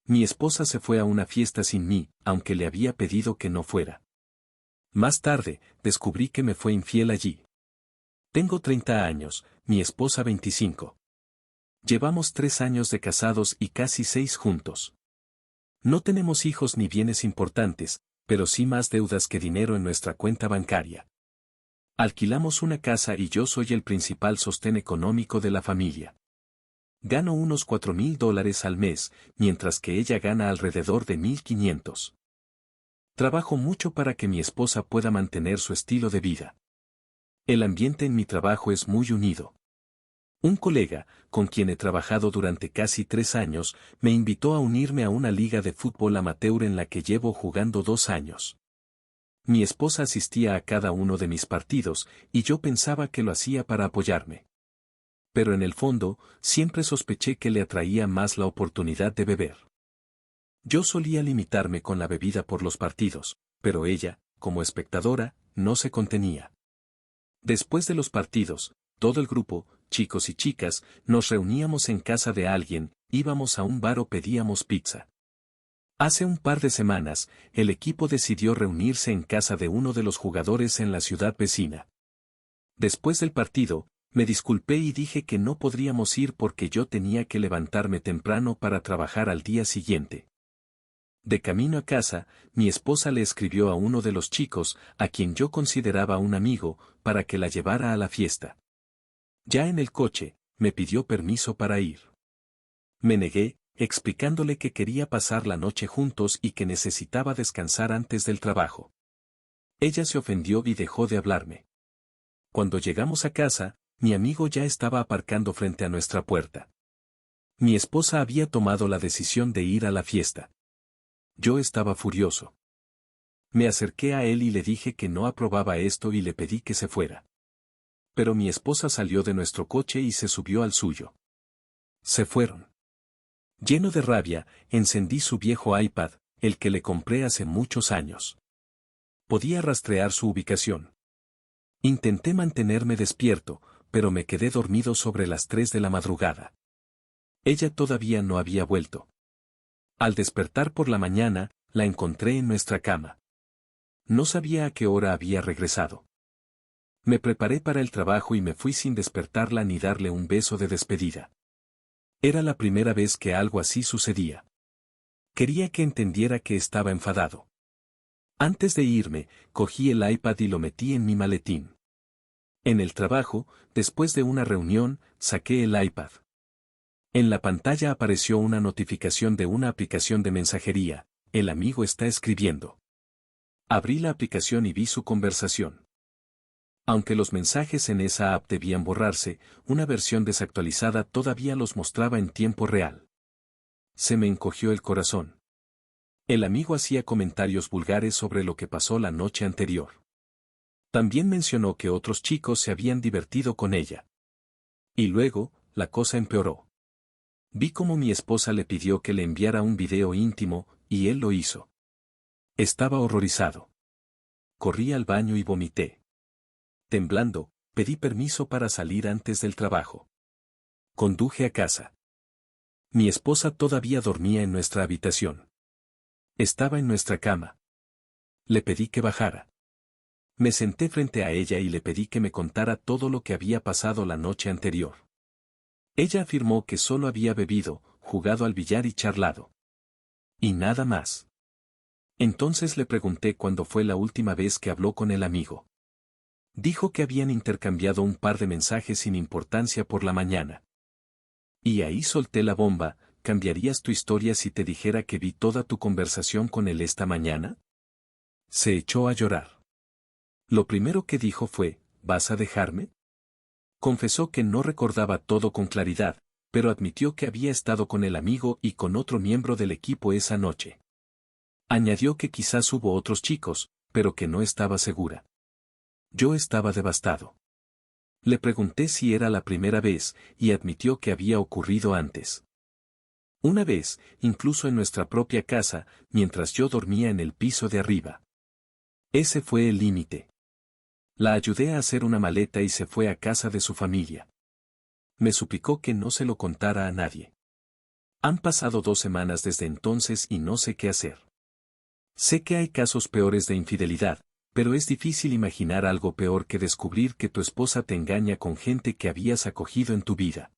Mi esposa se fue a una fiesta sin mí, aunque le había pedido que no fuera. Más tarde, descubrí que me fue infiel allí. Tengo 30 años, mi esposa 25. Llevamos 3 años de casados y casi 6 juntos. No tenemos hijos ni bienes importantes, pero sí más deudas que dinero en nuestra cuenta bancaria. Alquilamos una casa y yo soy el principal sostén económico de la familia. Gano unos $4,000 al mes, mientras que ella gana alrededor de 1,500. Trabajo mucho para que mi esposa pueda mantener su estilo de vida. El ambiente en mi trabajo es muy unido. Un colega, con quien he trabajado durante casi 3 años, me invitó a unirme a una liga de fútbol amateur en la que llevo jugando 2 años. Mi esposa asistía a cada uno de mis partidos, y yo pensaba que lo hacía para apoyarme. Pero en el fondo, siempre sospeché que le atraía más la oportunidad de beber. Yo solía limitarme con la bebida por los partidos, pero ella, como espectadora, no se contenía. Después de los partidos, todo el grupo, chicos y chicas, nos reuníamos en casa de alguien, íbamos a un bar o pedíamos pizza. Hace un par de semanas, el equipo decidió reunirse en casa de uno de los jugadores en la ciudad vecina. Después del partido, me disculpé y dije que no podríamos ir porque yo tenía que levantarme temprano para trabajar al día siguiente. De camino a casa, mi esposa le escribió a uno de los chicos, a quien yo consideraba un amigo, para que la llevara a la fiesta. Ya en el coche, me pidió permiso para ir. Me negué, explicándole que quería pasar la noche juntos y que necesitaba descansar antes del trabajo. Ella se ofendió y dejó de hablarme. Cuando llegamos a casa, mi amigo ya estaba aparcando frente a nuestra puerta. Mi esposa había tomado la decisión de ir a la fiesta. Yo estaba furioso. Me acerqué a él y le dije que no aprobaba esto y le pedí que se fuera. Pero mi esposa salió de nuestro coche y se subió al suyo. Se fueron. Lleno de rabia, encendí su viejo iPad, el que le compré hace muchos años. Podía rastrear su ubicación. Intenté mantenerme despierto, pero me quedé dormido sobre las 3 de la madrugada. Ella todavía no había vuelto. Al despertar por la mañana, la encontré en nuestra cama. No sabía a qué hora había regresado. Me preparé para el trabajo y me fui sin despertarla ni darle un beso de despedida. Era la primera vez que algo así sucedía. Quería que entendiera que estaba enfadado. Antes de irme, cogí el iPad y lo metí en mi maletín. En el trabajo, después de una reunión, saqué el iPad. En la pantalla apareció una notificación de una aplicación de mensajería. El amigo está escribiendo. Abrí la aplicación y vi su conversación. Aunque los mensajes en esa app debían borrarse, una versión desactualizada todavía los mostraba en tiempo real. Se me encogió el corazón. El amigo hacía comentarios vulgares sobre lo que pasó la noche anterior. También mencionó que otros chicos se habían divertido con ella. Y luego, la cosa empeoró. Vi cómo mi esposa le pidió que le enviara un video íntimo, y él lo hizo. Estaba horrorizado. Corrí al baño y vomité. Temblando, pedí permiso para salir antes del trabajo. Conduje a casa. Mi esposa todavía dormía en nuestra habitación. Estaba en nuestra cama. Le pedí que bajara. Me senté frente a ella y le pedí que me contara todo lo que había pasado la noche anterior. Ella afirmó que solo había bebido, jugado al billar y charlado. Y nada más. Entonces le pregunté cuándo fue la última vez que habló con el amigo. Dijo que habían intercambiado un par de mensajes sin importancia por la mañana. Y ahí solté la bomba. ¿Cambiarías tu historia si te dijera que vi toda tu conversación con él esta mañana? Se echó a llorar. Lo primero que dijo fue, ¿vas a dejarme? Confesó que no recordaba todo con claridad, pero admitió que había estado con el amigo y con otro miembro del equipo esa noche. Añadió que quizás hubo otros chicos, pero que no estaba segura. Yo estaba devastado. Le pregunté si era la primera vez, y admitió que había ocurrido antes. Una vez, incluso en nuestra propia casa, mientras yo dormía en el piso de arriba. Ese fue el límite. La ayudé a hacer una maleta y se fue a casa de su familia. Me suplicó que no se lo contara a nadie. Han pasado 2 semanas desde entonces y no sé qué hacer. Sé que hay casos peores de infidelidad, pero es difícil imaginar algo peor que descubrir que tu esposa te engaña con gente que habías acogido en tu vida.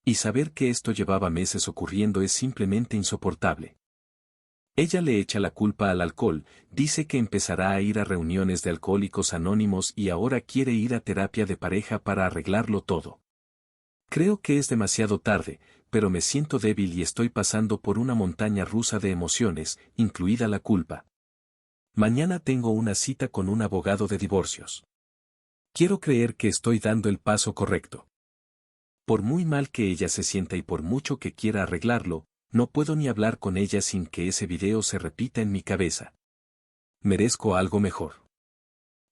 Y saber que esto llevaba meses ocurriendo es simplemente insoportable. Ella le echa la culpa al alcohol, dice que empezará a ir a reuniones de alcohólicos anónimos y ahora quiere ir a terapia de pareja para arreglarlo todo. Creo que es demasiado tarde, pero me siento débil y estoy pasando por una montaña rusa de emociones, incluida la culpa. Mañana tengo una cita con un abogado de divorcios. Quiero creer que estoy dando el paso correcto. Por muy mal que ella se sienta y por mucho que quiera arreglarlo, no puedo ni hablar con ella sin que ese video se repita en mi cabeza. Merezco algo mejor.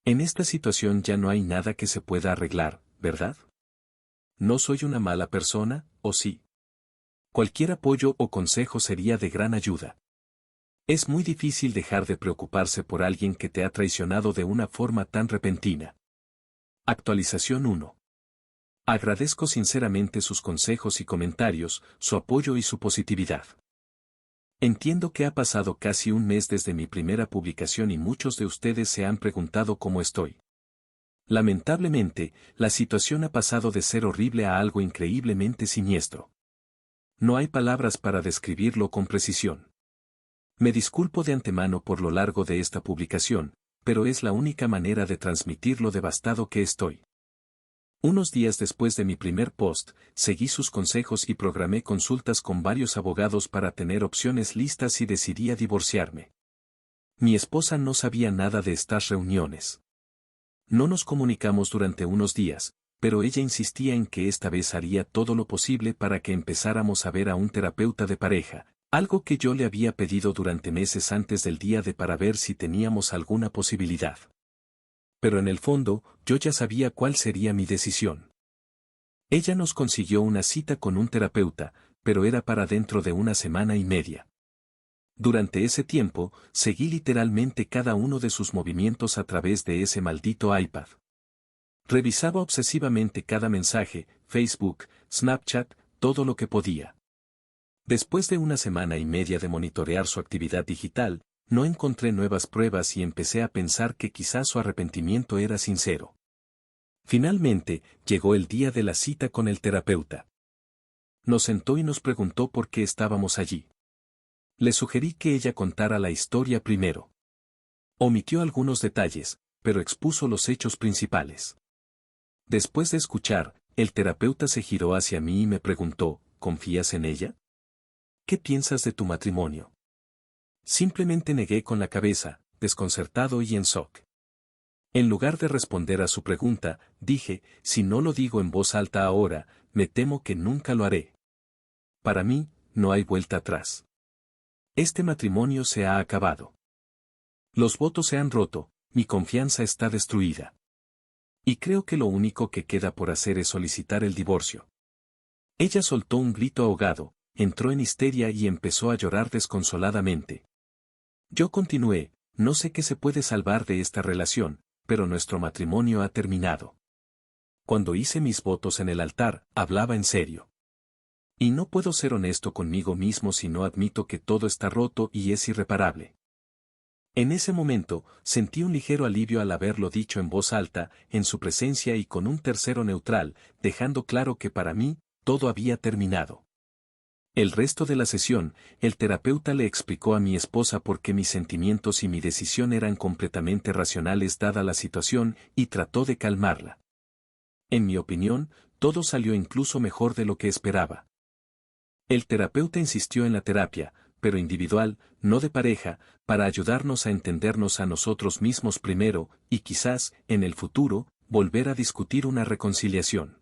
En esta situación ya no hay nada que se pueda arreglar, ¿verdad? ¿No soy una mala persona, o sí? Cualquier apoyo o consejo sería de gran ayuda. Es muy difícil dejar de preocuparse por alguien que te ha traicionado de una forma tan repentina. Actualización 1. Agradezco sinceramente sus consejos y comentarios, su apoyo y su positividad. Entiendo que ha pasado casi un mes desde mi primera publicación y muchos de ustedes se han preguntado cómo estoy. Lamentablemente, la situación ha pasado de ser horrible a algo increíblemente siniestro. No hay palabras para describirlo con precisión. Me disculpo de antemano por lo largo de esta publicación, pero es la única manera de transmitir lo devastado que estoy. Unos días después de mi primer post, seguí sus consejos y programé consultas con varios abogados para tener opciones listas y decidí a divorciarme. Mi esposa no sabía nada de estas reuniones. No nos comunicamos durante unos días, pero ella insistía en que esta vez haría todo lo posible para que empezáramos a ver a un terapeuta de pareja, algo que yo le había pedido durante meses antes del día de para ver si teníamos alguna posibilidad. Pero en el fondo, yo ya sabía cuál sería mi decisión. Ella nos consiguió una cita con un terapeuta, pero era para dentro de 1 semana y media. Durante ese tiempo, seguí literalmente cada uno de sus movimientos a través de ese maldito iPad. Revisaba obsesivamente cada mensaje, Facebook, Snapchat, todo lo que podía. Después de 1 semana y media de monitorear su actividad digital, no encontré nuevas pruebas y empecé a pensar que quizás su arrepentimiento era sincero. Finalmente, llegó el día de la cita con el terapeuta. Nos sentó y nos preguntó por qué estábamos allí. Le sugerí que ella contara la historia primero. Omitió algunos detalles, pero expuso los hechos principales. Después de escuchar, el terapeuta se giró hacia mí y me preguntó, ¿confías en ella? ¿Qué piensas de tu matrimonio? Simplemente negué con la cabeza, desconcertado y en shock. En lugar de responder a su pregunta, dije, si no lo digo en voz alta ahora, me temo que nunca lo haré. Para mí, no hay vuelta atrás. Este matrimonio se ha acabado. Los votos se han roto, mi confianza está destruida. Y creo que lo único que queda por hacer es solicitar el divorcio. Ella soltó un grito ahogado, entró en histeria y empezó a llorar desconsoladamente. Yo continué, no sé qué se puede salvar de esta relación, pero nuestro matrimonio ha terminado. Cuando hice mis votos en el altar, hablaba en serio. Y no puedo ser honesto conmigo mismo si no admito que todo está roto y es irreparable. En ese momento, sentí un ligero alivio al haberlo dicho en voz alta, en su presencia y con un tercero neutral, dejando claro que para mí, todo había terminado. El resto de la sesión, el terapeuta le explicó a mi esposa por qué mis sentimientos y mi decisión eran completamente racionales dada la situación y trató de calmarla. En mi opinión, todo salió incluso mejor de lo que esperaba. El terapeuta insistió en la terapia, pero individual, no de pareja, para ayudarnos a entendernos a nosotros mismos primero, y quizás, en el futuro, volver a discutir una reconciliación.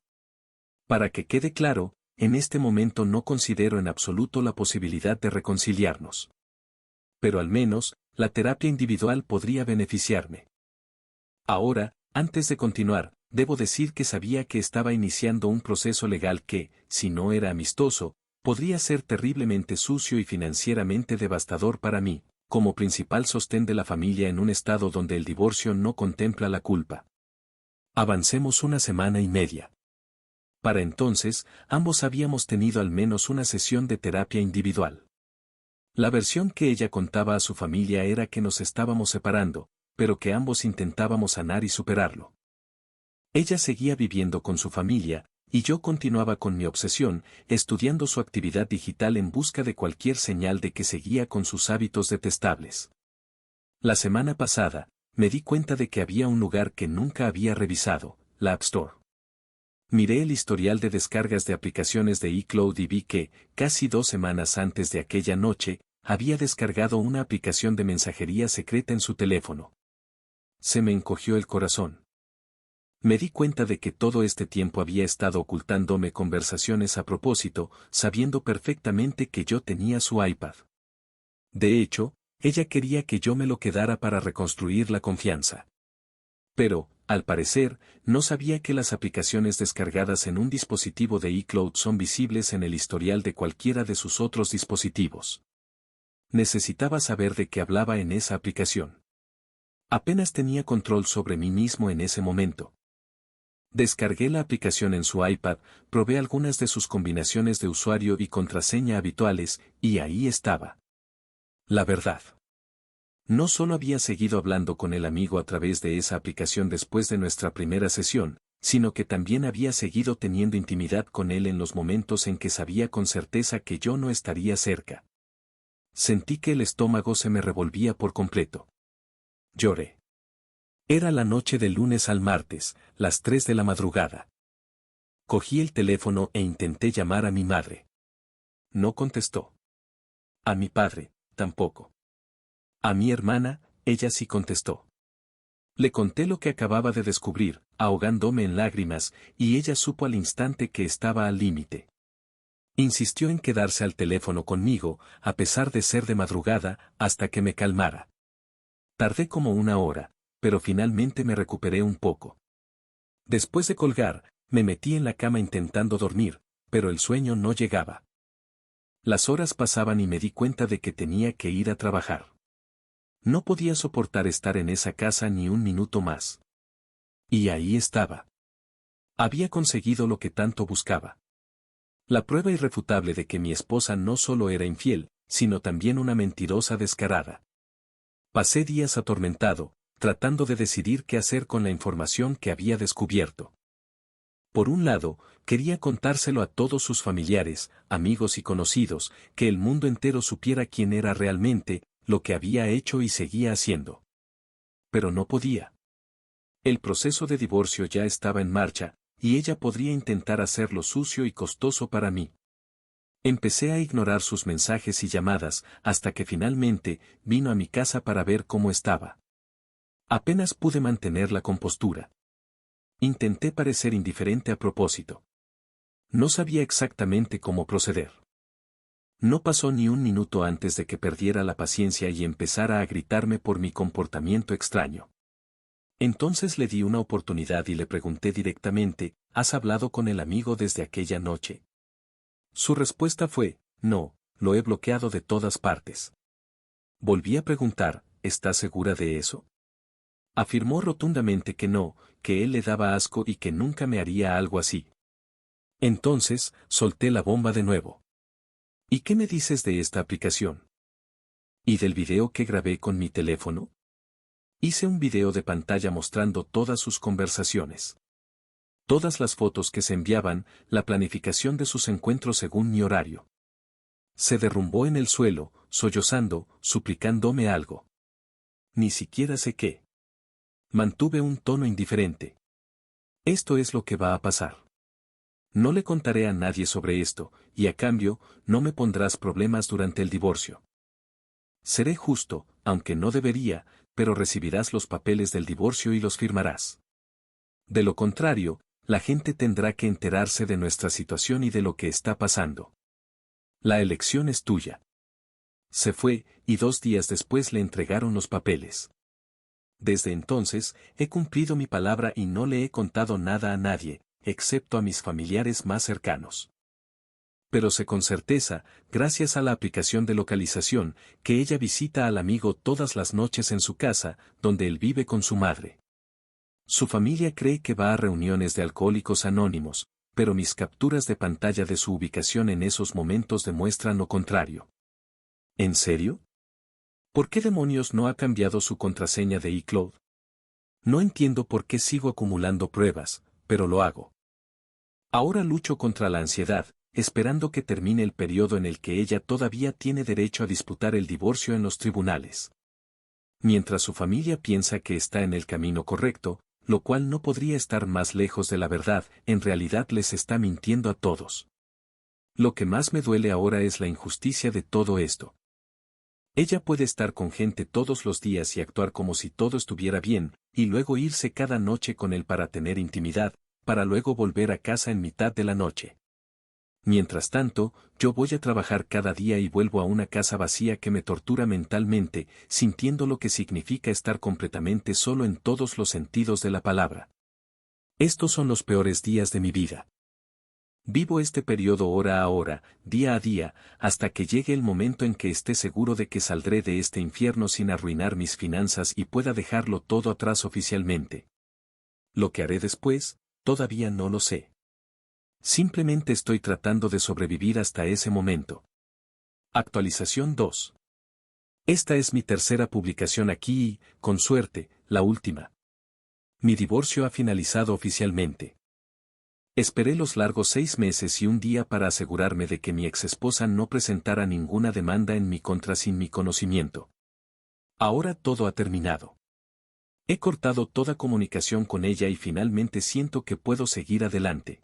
Para que quede claro, en este momento no considero en absoluto la posibilidad de reconciliarnos. Pero al menos, la terapia individual podría beneficiarme. Ahora, antes de continuar, debo decir que sabía que estaba iniciando un proceso legal que, si no era amistoso, podría ser terriblemente sucio y financieramente devastador para mí, como principal sostén de la familia en un estado donde el divorcio no contempla la culpa. Avancemos 1 semana y media. Para entonces, ambos habíamos tenido al menos una sesión de terapia individual. La versión que ella contaba a su familia era que nos estábamos separando, pero que ambos intentábamos sanar y superarlo. Ella seguía viviendo con su familia, y yo continuaba con mi obsesión, estudiando su actividad digital en busca de cualquier señal de que seguía con sus hábitos detestables. La semana pasada, me di cuenta de que había un lugar que nunca había revisado, la App Store. Miré el historial de descargas de aplicaciones de iCloud y vi que, casi 2 semanas antes de aquella noche, había descargado una aplicación de mensajería secreta en su teléfono. Se me encogió el corazón. Me di cuenta de que todo este tiempo había estado ocultándome conversaciones a propósito, sabiendo perfectamente que yo tenía su iPad. De hecho, ella quería que yo me lo quedara para reconstruir la confianza. Pero, al parecer, no sabía que las aplicaciones descargadas en un dispositivo de iCloud son visibles en el historial de cualquiera de sus otros dispositivos. Necesitaba saber de qué hablaba en esa aplicación. Apenas tenía control sobre mí mismo en ese momento. Descargué la aplicación en su iPad, probé algunas de sus combinaciones de usuario y contraseña habituales, y ahí estaba. La verdad. No solo había seguido hablando con el amigo a través de esa aplicación después de nuestra primera sesión, sino que también había seguido teniendo intimidad con él en los momentos en que sabía con certeza que yo no estaría cerca. Sentí que el estómago se me revolvía por completo. Lloré. Era la noche del lunes al martes, las 3 de la madrugada. Cogí el teléfono e intenté llamar a mi madre. No contestó. A mi padre, tampoco. A mi hermana, ella sí contestó. Le conté lo que acababa de descubrir, ahogándome en lágrimas, y ella supo al instante que estaba al límite. Insistió en quedarse al teléfono conmigo, a pesar de ser de madrugada, hasta que me calmara. Tardé como 1 hora, pero finalmente me recuperé un poco. Después de colgar, me metí en la cama intentando dormir, pero el sueño no llegaba. Las horas pasaban y me di cuenta de que tenía que ir a trabajar. No podía soportar estar en esa casa ni un minuto más. Y ahí estaba. Había conseguido lo que tanto buscaba. La prueba irrefutable de que mi esposa no solo era infiel, sino también una mentirosa descarada. Pasé días atormentado, tratando de decidir qué hacer con la información que había descubierto. Por un lado, quería contárselo a todos sus familiares, amigos y conocidos, que el mundo entero supiera quién era realmente, lo que había hecho y seguía haciendo. Pero no podía. El proceso de divorcio ya estaba en marcha, y ella podría intentar hacerlo sucio y costoso para mí. Empecé a ignorar sus mensajes y llamadas, hasta que finalmente vino a mi casa para ver cómo estaba. Apenas pude mantener la compostura. Intenté parecer indiferente a propósito. No sabía exactamente cómo proceder. No pasó ni un minuto antes de que perdiera la paciencia y empezara a gritarme por mi comportamiento extraño. Entonces le di una oportunidad y le pregunté directamente, ¿has hablado con el amigo desde aquella noche? Su respuesta fue, no, lo he bloqueado de todas partes. Volví a preguntar, ¿estás segura de eso? Afirmó rotundamente que no, que él le daba asco y que nunca me haría algo así. Entonces, solté la bomba de nuevo. ¿Y qué me dices de esta aplicación? ¿Y del video que grabé con mi teléfono? Hice un video de pantalla mostrando todas sus conversaciones. Todas las fotos que se enviaban, la planificación de sus encuentros según mi horario. Se derrumbó en el suelo, sollozando, suplicándome algo. Ni siquiera sé qué. Mantuve un tono indiferente. Esto es lo que va a pasar. No le contaré a nadie sobre esto, y a cambio, no me pondrás problemas durante el divorcio. Seré justo, aunque no debería, pero recibirás los papeles del divorcio y los firmarás. De lo contrario, la gente tendrá que enterarse de nuestra situación y de lo que está pasando. La elección es tuya. Se fue, y 2 días después le entregaron los papeles. Desde entonces, he cumplido mi palabra y no le he contado nada a nadie, excepto a mis familiares más cercanos. Pero sé con certeza, gracias a la aplicación de localización, que ella visita al amigo todas las noches en su casa, donde él vive con su madre. Su familia cree que va a reuniones de alcohólicos anónimos, pero mis capturas de pantalla de su ubicación en esos momentos demuestran lo contrario. ¿En serio? ¿Por qué demonios no ha cambiado su contraseña de iCloud? No entiendo por qué sigo acumulando pruebas, pero lo hago. Ahora lucho contra la ansiedad, esperando que termine el periodo en el que ella todavía tiene derecho a disputar el divorcio en los tribunales. Mientras su familia piensa que está en el camino correcto, lo cual no podría estar más lejos de la verdad, en realidad les está mintiendo a todos. Lo que más me duele ahora es la injusticia de todo esto. Ella puede estar con gente todos los días y actuar como si todo estuviera bien, y luego irse cada noche con él para tener intimidad, para luego volver a casa en mitad de la noche. Mientras tanto, yo voy a trabajar cada día y vuelvo a una casa vacía que me tortura mentalmente, sintiendo lo que significa estar completamente solo en todos los sentidos de la palabra. Estos son los peores días de mi vida. Vivo este periodo hora a hora, día a día, hasta que llegue el momento en que esté seguro de que saldré de este infierno sin arruinar mis finanzas y pueda dejarlo todo atrás oficialmente. Lo que haré después, todavía no lo sé. Simplemente estoy tratando de sobrevivir hasta ese momento. Actualización 2. Esta es mi tercera publicación aquí y, con suerte, la última. Mi divorcio ha finalizado oficialmente. Esperé los largos 6 meses y un día para asegurarme de que mi exesposa no presentara ninguna demanda en mi contra sin mi conocimiento. Ahora todo ha terminado. He cortado toda comunicación con ella y finalmente siento que puedo seguir adelante.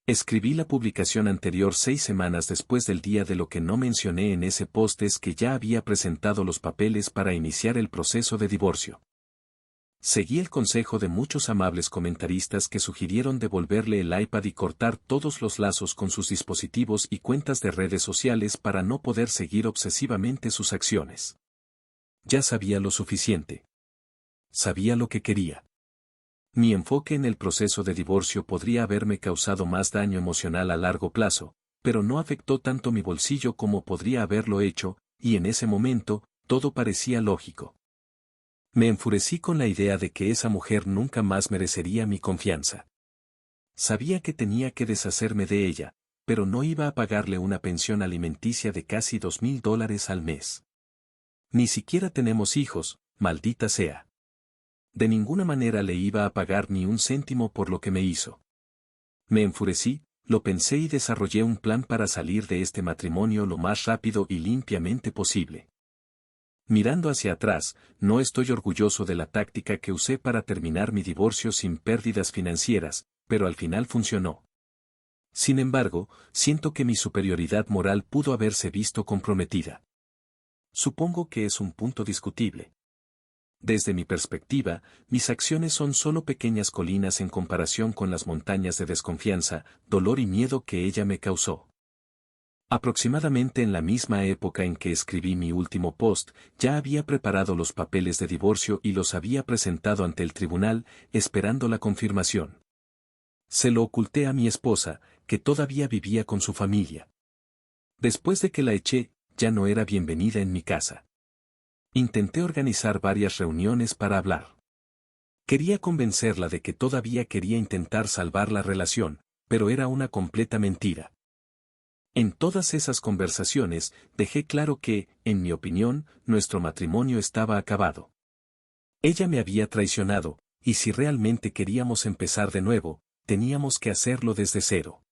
Escribí la publicación anterior 6 semanas después del día de lo que no mencioné en ese post es que ya había presentado los papeles para iniciar el proceso de divorcio. Seguí el consejo de muchos amables comentaristas que sugirieron devolverle el iPad y cortar todos los lazos con sus dispositivos y cuentas de redes sociales para no poder seguir obsesivamente sus acciones. Ya sabía lo suficiente. Sabía lo que quería. Mi enfoque en el proceso de divorcio podría haberme causado más daño emocional a largo plazo, pero no afectó tanto mi bolsillo como podría haberlo hecho, y en ese momento, todo parecía lógico. Me enfurecí con la idea de que esa mujer nunca más merecería mi confianza. Sabía que tenía que deshacerme de ella, pero no iba a pagarle una pensión alimenticia de casi $2,000 al mes. Ni siquiera tenemos hijos, maldita sea. De ninguna manera le iba a pagar ni un céntimo por lo que me hizo. Me enfurecí, lo pensé y desarrollé un plan para salir de este matrimonio lo más rápido y limpiamente posible. Mirando hacia atrás, no estoy orgulloso de la táctica que usé para terminar mi divorcio sin pérdidas financieras, pero al final funcionó. Sin embargo, siento que mi superioridad moral pudo haberse visto comprometida. Supongo que es un punto discutible. Desde mi perspectiva, mis acciones son solo pequeñas colinas en comparación con las montañas de desconfianza, dolor y miedo que ella me causó. Aproximadamente en la misma época en que escribí mi último post, ya había preparado los papeles de divorcio y los había presentado ante el tribunal, esperando la confirmación. Se lo oculté a mi esposa, que todavía vivía con su familia. Después de que la eché, ya no era bienvenida en mi casa. Intenté organizar varias reuniones para hablar. Quería convencerla de que todavía quería intentar salvar la relación, pero era una completa mentira. En todas esas conversaciones, dejé claro que, en mi opinión, nuestro matrimonio estaba acabado. Ella me había traicionado, y si realmente queríamos empezar de nuevo, teníamos que hacerlo desde cero.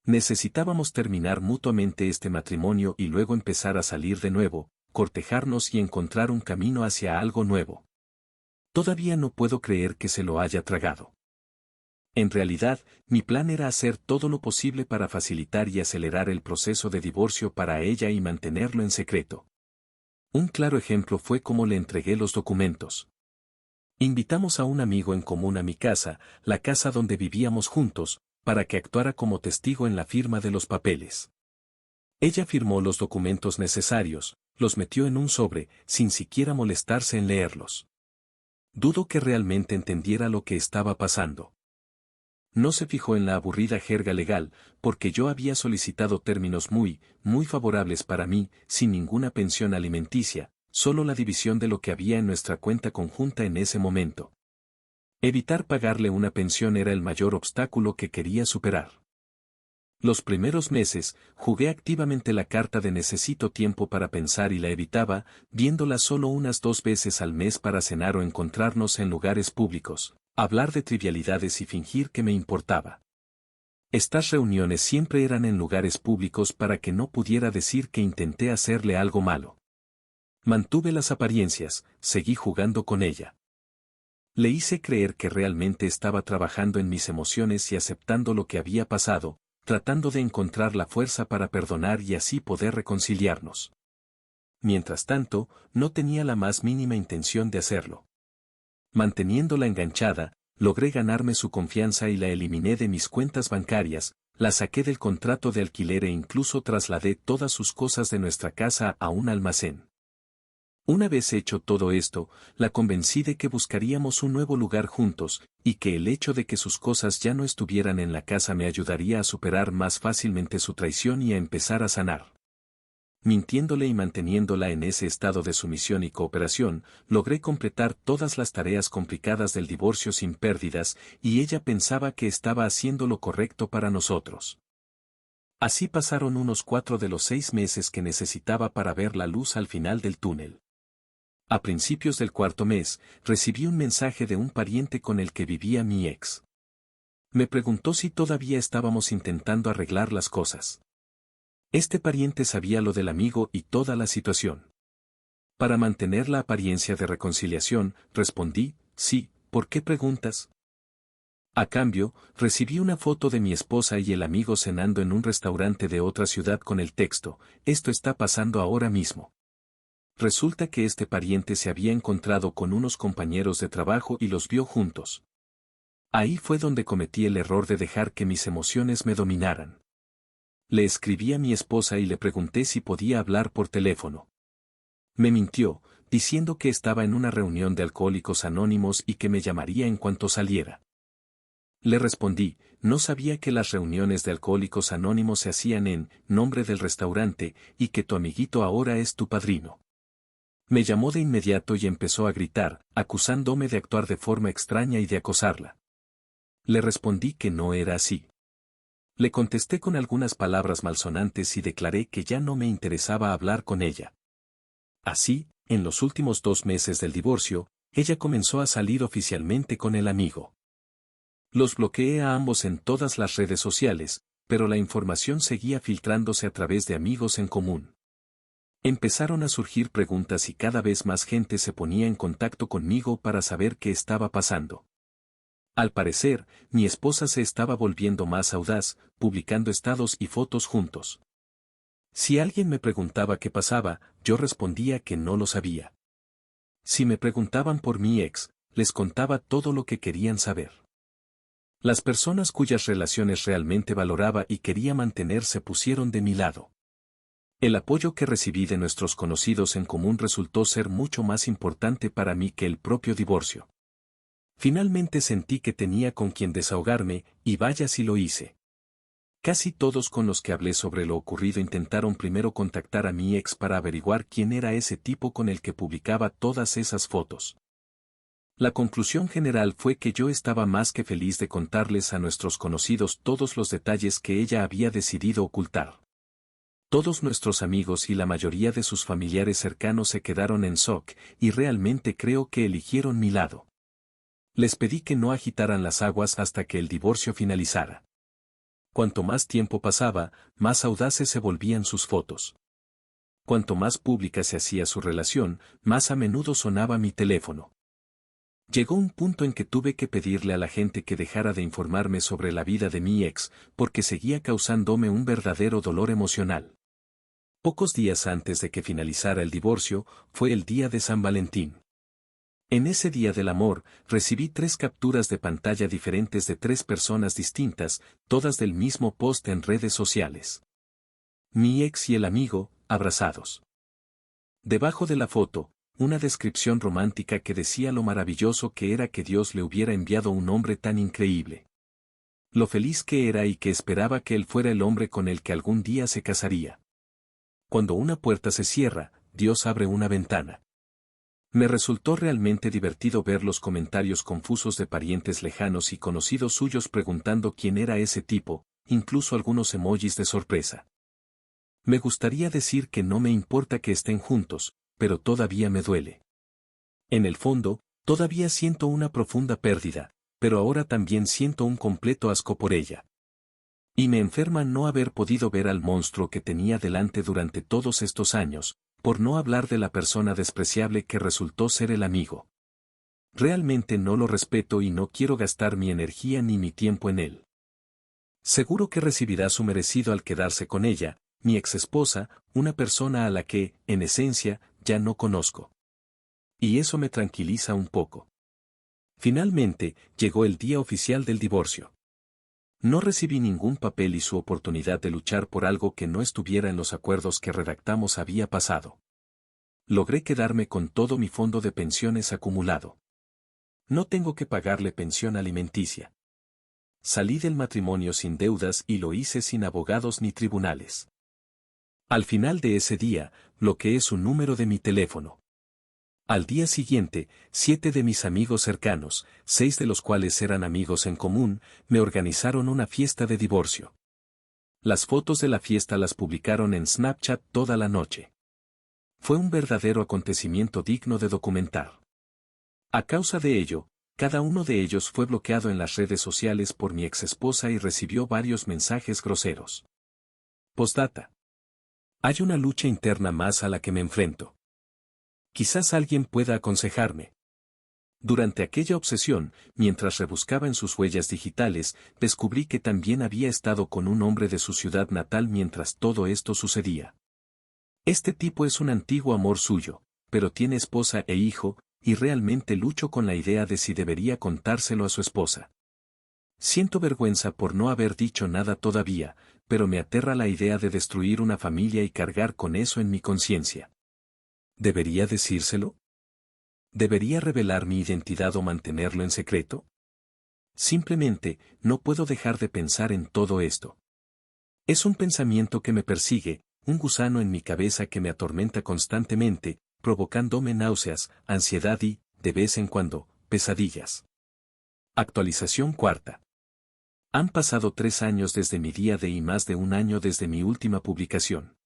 Necesitábamos terminar mutuamente este matrimonio y luego empezar a salir de nuevo, cortejarnos y encontrar un camino hacia algo nuevo. Todavía no puedo creer que se lo haya tragado. En realidad, mi plan era hacer todo lo posible para facilitar y acelerar el proceso de divorcio para ella y mantenerlo en secreto. Un claro ejemplo fue cómo le entregué los documentos. Invitamos a un amigo en común a mi casa, la casa donde vivíamos juntos, para que actuara como testigo en la firma de los papeles. Ella firmó los documentos necesarios, los metió en un sobre, sin siquiera molestarse en leerlos. Dudo que realmente entendiera lo que estaba pasando. No se fijó en la aburrida jerga legal, porque yo había solicitado términos muy favorables para mí, sin ninguna pensión alimenticia, solo la división de lo que había en nuestra cuenta conjunta en ese momento. Evitar pagarle una pensión era el mayor obstáculo que quería superar. Los primeros meses, jugué activamente la carta de necesito tiempo para pensar y la evitaba, viéndola solo unas 2 veces al mes para cenar o encontrarnos en lugares públicos, hablar de trivialidades y fingir que me importaba. Estas reuniones siempre eran en lugares públicos para que no pudiera decir que intenté hacerle algo malo. Mantuve las apariencias, seguí jugando con ella. Le hice creer que realmente estaba trabajando en mis emociones y aceptando lo que había pasado, tratando de encontrar la fuerza para perdonar y así poder reconciliarnos. Mientras tanto, no tenía la más mínima intención de hacerlo. Manteniéndola enganchada, logré ganarme su confianza y la eliminé de mis cuentas bancarias, la saqué del contrato de alquiler e incluso trasladé todas sus cosas de nuestra casa a un almacén. Una vez hecho todo esto, la convencí de que buscaríamos un nuevo lugar juntos, y que el hecho de que sus cosas ya no estuvieran en la casa me ayudaría a superar más fácilmente su traición y a empezar a sanar. Mintiéndole y manteniéndola en ese estado de sumisión y cooperación, logré completar todas las tareas complicadas del divorcio sin pérdidas, y ella pensaba que estaba haciendo lo correcto para nosotros. Así pasaron unos 4 de los 6 meses que necesitaba para ver la luz al final del túnel. A principios del 4.º mes, recibí un mensaje de un pariente con el que vivía mi ex. Me preguntó si todavía estábamos intentando arreglar las cosas. Este pariente sabía lo del amigo y toda la situación. Para mantener la apariencia de reconciliación, respondí, sí, ¿por qué preguntas? A cambio, recibí una foto de mi esposa y el amigo cenando en un restaurante de otra ciudad con el texto, esto está pasando ahora mismo. Resulta que este pariente se había encontrado con unos compañeros de trabajo y los vio juntos. Ahí fue donde cometí el error de dejar que mis emociones me dominaran. Le escribí a mi esposa y le pregunté si podía hablar por teléfono. Me mintió, diciendo que estaba en una reunión de Alcohólicos Anónimos y que me llamaría en cuanto saliera. Le respondí, no sabía que las reuniones de Alcohólicos Anónimos se hacían en nombre del restaurante y que tu amiguito ahora es tu padrino. Me llamó de inmediato y empezó a gritar, acusándome de actuar de forma extraña y de acosarla. Le respondí que no era así. Le contesté con algunas palabras malsonantes y declaré que ya no me interesaba hablar con ella. Así, en los últimos 2 meses del divorcio, ella comenzó a salir oficialmente con el amigo. Los bloqueé a ambos en todas las redes sociales, pero la información seguía filtrándose a través de amigos en común. Empezaron a surgir preguntas y cada vez más gente se ponía en contacto conmigo para saber qué estaba pasando. Al parecer, mi esposa se estaba volviendo más audaz, publicando estados y fotos juntos. Si alguien me preguntaba qué pasaba, yo respondía que no lo sabía. Si me preguntaban por mi ex, les contaba todo lo que querían saber. Las personas cuyas relaciones realmente valoraba y quería mantener se pusieron de mi lado. El apoyo que recibí de nuestros conocidos en común resultó ser mucho más importante para mí que el propio divorcio. Finalmente sentí que tenía con quien desahogarme, y vaya si lo hice. Casi todos con los que hablé sobre lo ocurrido intentaron primero contactar a mi ex para averiguar quién era ese tipo con el que publicaba todas esas fotos. La conclusión general fue que yo estaba más que feliz de contarles a nuestros conocidos todos los detalles que ella había decidido ocultar. Todos nuestros amigos y la mayoría de sus familiares cercanos se quedaron en shock, y realmente creo que eligieron mi lado. Les pedí que no agitaran las aguas hasta que el divorcio finalizara. Cuanto más tiempo pasaba, más audaces se volvían sus fotos. Cuanto más pública se hacía su relación, más a menudo sonaba mi teléfono. Llegó un punto en que tuve que pedirle a la gente que dejara de informarme sobre la vida de mi ex, porque seguía causándome un verdadero dolor emocional. Pocos días antes de que finalizara el divorcio, fue el día de San Valentín. En ese día del amor, recibí 3 capturas de pantalla diferentes de 3 personas distintas, todas del mismo post en redes sociales. Mi ex y el amigo, abrazados. Debajo de la foto, una descripción romántica que decía lo maravilloso que era que Dios le hubiera enviado un hombre tan increíble. Lo feliz que era y que esperaba que él fuera el hombre con el que algún día se casaría. Cuando una puerta se cierra, Dios abre una ventana. Me resultó realmente divertido ver los comentarios confusos de parientes lejanos y conocidos suyos preguntando quién era ese tipo, incluso algunos emojis de sorpresa. Me gustaría decir que no me importa que estén juntos, pero todavía me duele. En el fondo, todavía siento una profunda pérdida, pero ahora también siento un completo asco por ella. Y me enferma no haber podido ver al monstruo que tenía delante durante todos estos años, por no hablar de la persona despreciable que resultó ser el amigo. Realmente no lo respeto y no quiero gastar mi energía ni mi tiempo en él. Seguro que recibirá su merecido al quedarse con ella, mi exesposa, una persona a la que, en esencia, ya no conozco. Y eso me tranquiliza un poco. Finalmente, llegó el día oficial del divorcio. No recibí ningún papel y su oportunidad de luchar por algo que no estuviera en los acuerdos que redactamos había pasado. Logré quedarme con todo mi fondo de pensiones acumulado. No tengo que pagarle pensión alimenticia. Salí del matrimonio sin deudas y lo hice sin abogados ni tribunales. Al final de ese día, bloqueé su número de mi teléfono. Al día siguiente, 7 de mis amigos cercanos, 6 de los cuales eran amigos en común, me organizaron una fiesta de divorcio. Las fotos de la fiesta las publicaron en Snapchat toda la noche. Fue un verdadero acontecimiento digno de documentar. A causa de ello, cada uno de ellos fue bloqueado en las redes sociales por mi exesposa y recibió varios mensajes groseros. Postdata. Hay una lucha interna más a la que me enfrento. Quizás alguien pueda aconsejarme. Durante aquella obsesión, mientras rebuscaba en sus huellas digitales, descubrí que también había estado con un hombre de su ciudad natal mientras todo esto sucedía. Este tipo es un antiguo amor suyo, pero tiene esposa e hijo, y realmente lucho con la idea de si debería contárselo a su esposa. Siento vergüenza por no haber dicho nada todavía, pero me aterra la idea de destruir una familia y cargar con eso en mi conciencia. ¿Debería decírselo? ¿Debería revelar mi identidad o mantenerlo en secreto? Simplemente, no puedo dejar de pensar en todo esto. Es un pensamiento que me persigue, un gusano en mi cabeza que me atormenta constantemente, provocándome náuseas, ansiedad y, de vez en cuando, pesadillas. Actualización cuarta. Han pasado 3 años desde mi día D y más de un año desde mi última publicación.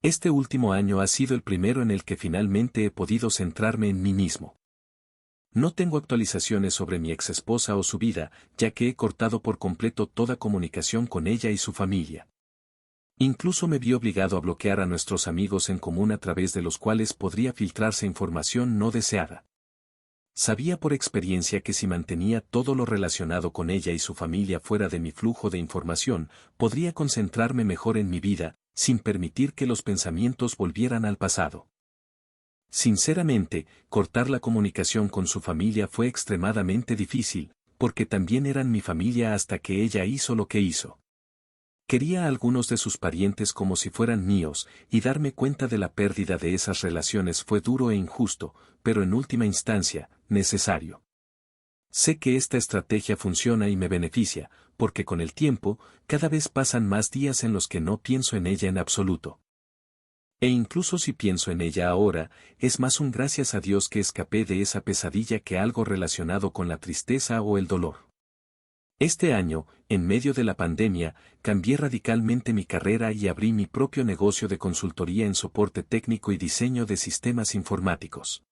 Este último año ha sido el primero en el que finalmente he podido centrarme en mí mismo. No tengo actualizaciones sobre mi exesposa o su vida, ya que he cortado por completo toda comunicación con ella y su familia. Incluso me vi obligado a bloquear a nuestros amigos en común a través de los cuales podría filtrarse información no deseada. Sabía por experiencia que si mantenía todo lo relacionado con ella y su familia fuera de mi flujo de información, podría concentrarme mejor en mi vida, sin permitir que los pensamientos volvieran al pasado. Sinceramente, cortar la comunicación con su familia fue extremadamente difícil, porque también eran mi familia hasta que ella hizo lo que hizo. Quería a algunos de sus parientes como si fueran míos, y darme cuenta de la pérdida de esas relaciones fue duro e injusto, pero en última instancia, necesario. Sé que esta estrategia funciona y me beneficia, porque con el tiempo, cada vez pasan más días en los que no pienso en ella en absoluto. E incluso si pienso en ella ahora, es más un gracias a Dios que escapé de esa pesadilla que algo relacionado con la tristeza o el dolor. Este año, en medio de la pandemia, cambié radicalmente mi carrera y abrí mi propio negocio de consultoría en soporte técnico y diseño de sistemas informáticos.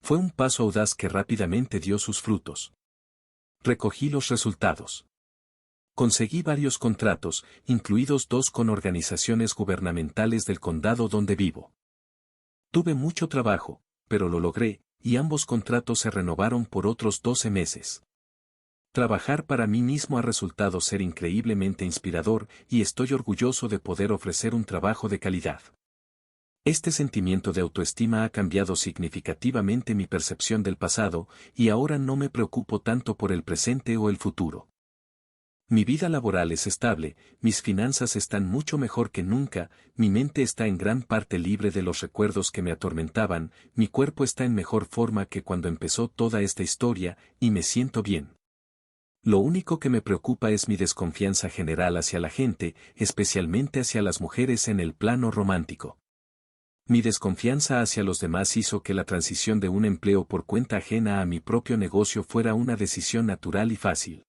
Fue un paso audaz que rápidamente dio sus frutos. Recogí los resultados. Conseguí varios contratos, incluidos 2 con organizaciones gubernamentales del condado donde vivo. Tuve mucho trabajo, pero lo logré, y ambos contratos se renovaron por otros 12 meses. Trabajar para mí mismo ha resultado ser increíblemente inspirador y estoy orgulloso de poder ofrecer un trabajo de calidad. Este sentimiento de autoestima ha cambiado significativamente mi percepción del pasado y ahora no me preocupo tanto por el presente o el futuro. Mi vida laboral es estable, mis finanzas están mucho mejor que nunca, mi mente está en gran parte libre de los recuerdos que me atormentaban, mi cuerpo está en mejor forma que cuando empezó toda esta historia, y me siento bien. Lo único que me preocupa es mi desconfianza general hacia la gente, especialmente hacia las mujeres en el plano romántico. Mi desconfianza hacia los demás hizo que la transición de un empleo por cuenta ajena a mi propio negocio fuera una decisión natural y fácil.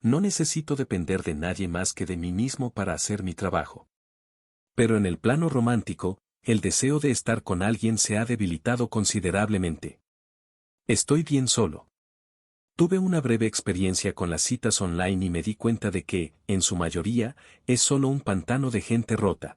No necesito depender de nadie más que de mí mismo para hacer mi trabajo. Pero en el plano romántico, el deseo de estar con alguien se ha debilitado considerablemente. Estoy bien solo. Tuve una breve experiencia con las citas online y me di cuenta de que, en su mayoría, es solo un pantano de gente rota.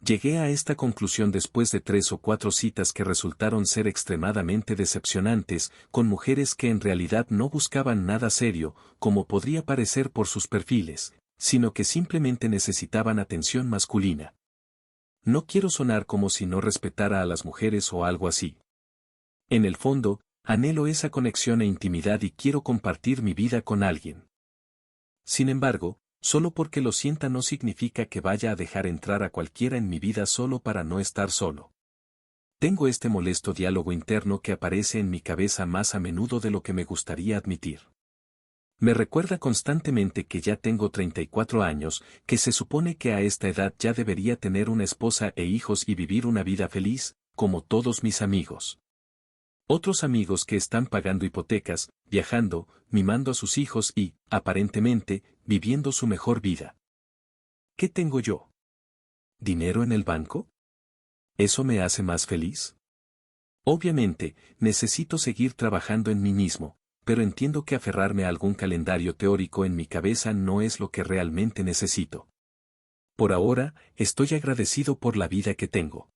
Llegué a esta conclusión después de 3 o 4 citas que resultaron ser extremadamente decepcionantes, con mujeres que en realidad no buscaban nada serio, como podría parecer por sus perfiles, sino que simplemente necesitaban atención masculina. No quiero sonar como si no respetara a las mujeres o algo así. En el fondo, anhelo esa conexión e intimidad y quiero compartir mi vida con alguien. Sin embargo, solo porque lo sienta no significa que vaya a dejar entrar a cualquiera en mi vida solo para no estar solo. Tengo este molesto diálogo interno que aparece en mi cabeza más a menudo de lo que me gustaría admitir. Me recuerda constantemente que ya tengo 34 años, que se supone que a esta edad ya debería tener una esposa e hijos y vivir una vida feliz, como todos mis amigos. Otros amigos que están pagando hipotecas, viajando, mimando a sus hijos y, aparentemente, viviendo su mejor vida. ¿Qué tengo yo? ¿Dinero en el banco? ¿Eso me hace más feliz? Obviamente, necesito seguir trabajando en mí mismo, pero entiendo que aferrarme a algún calendario teórico en mi cabeza no es lo que realmente necesito. Por ahora, estoy agradecido por la vida que tengo.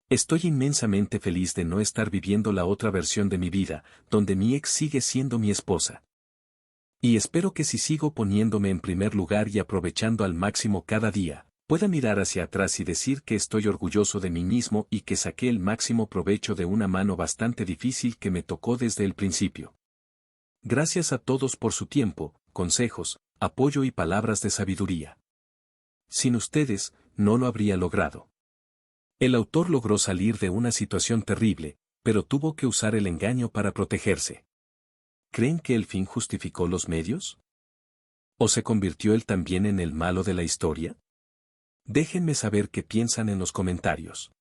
Estoy inmensamente feliz de no estar viviendo la otra versión de mi vida, donde mi ex sigue siendo mi esposa. Y espero que si sigo poniéndome en primer lugar y aprovechando al máximo cada día, pueda mirar hacia atrás y decir que estoy orgulloso de mí mismo y que saqué el máximo provecho de una mano bastante difícil que me tocó desde el principio. Gracias a todos por su tiempo, consejos, apoyo y palabras de sabiduría. Sin ustedes, no lo habría logrado. El autor logró salir de una situación terrible, pero tuvo que usar el engaño para protegerse. ¿Creen que el fin justificó los medios? ¿O se convirtió él también en el malo de la historia? Déjenme saber qué piensan en los comentarios.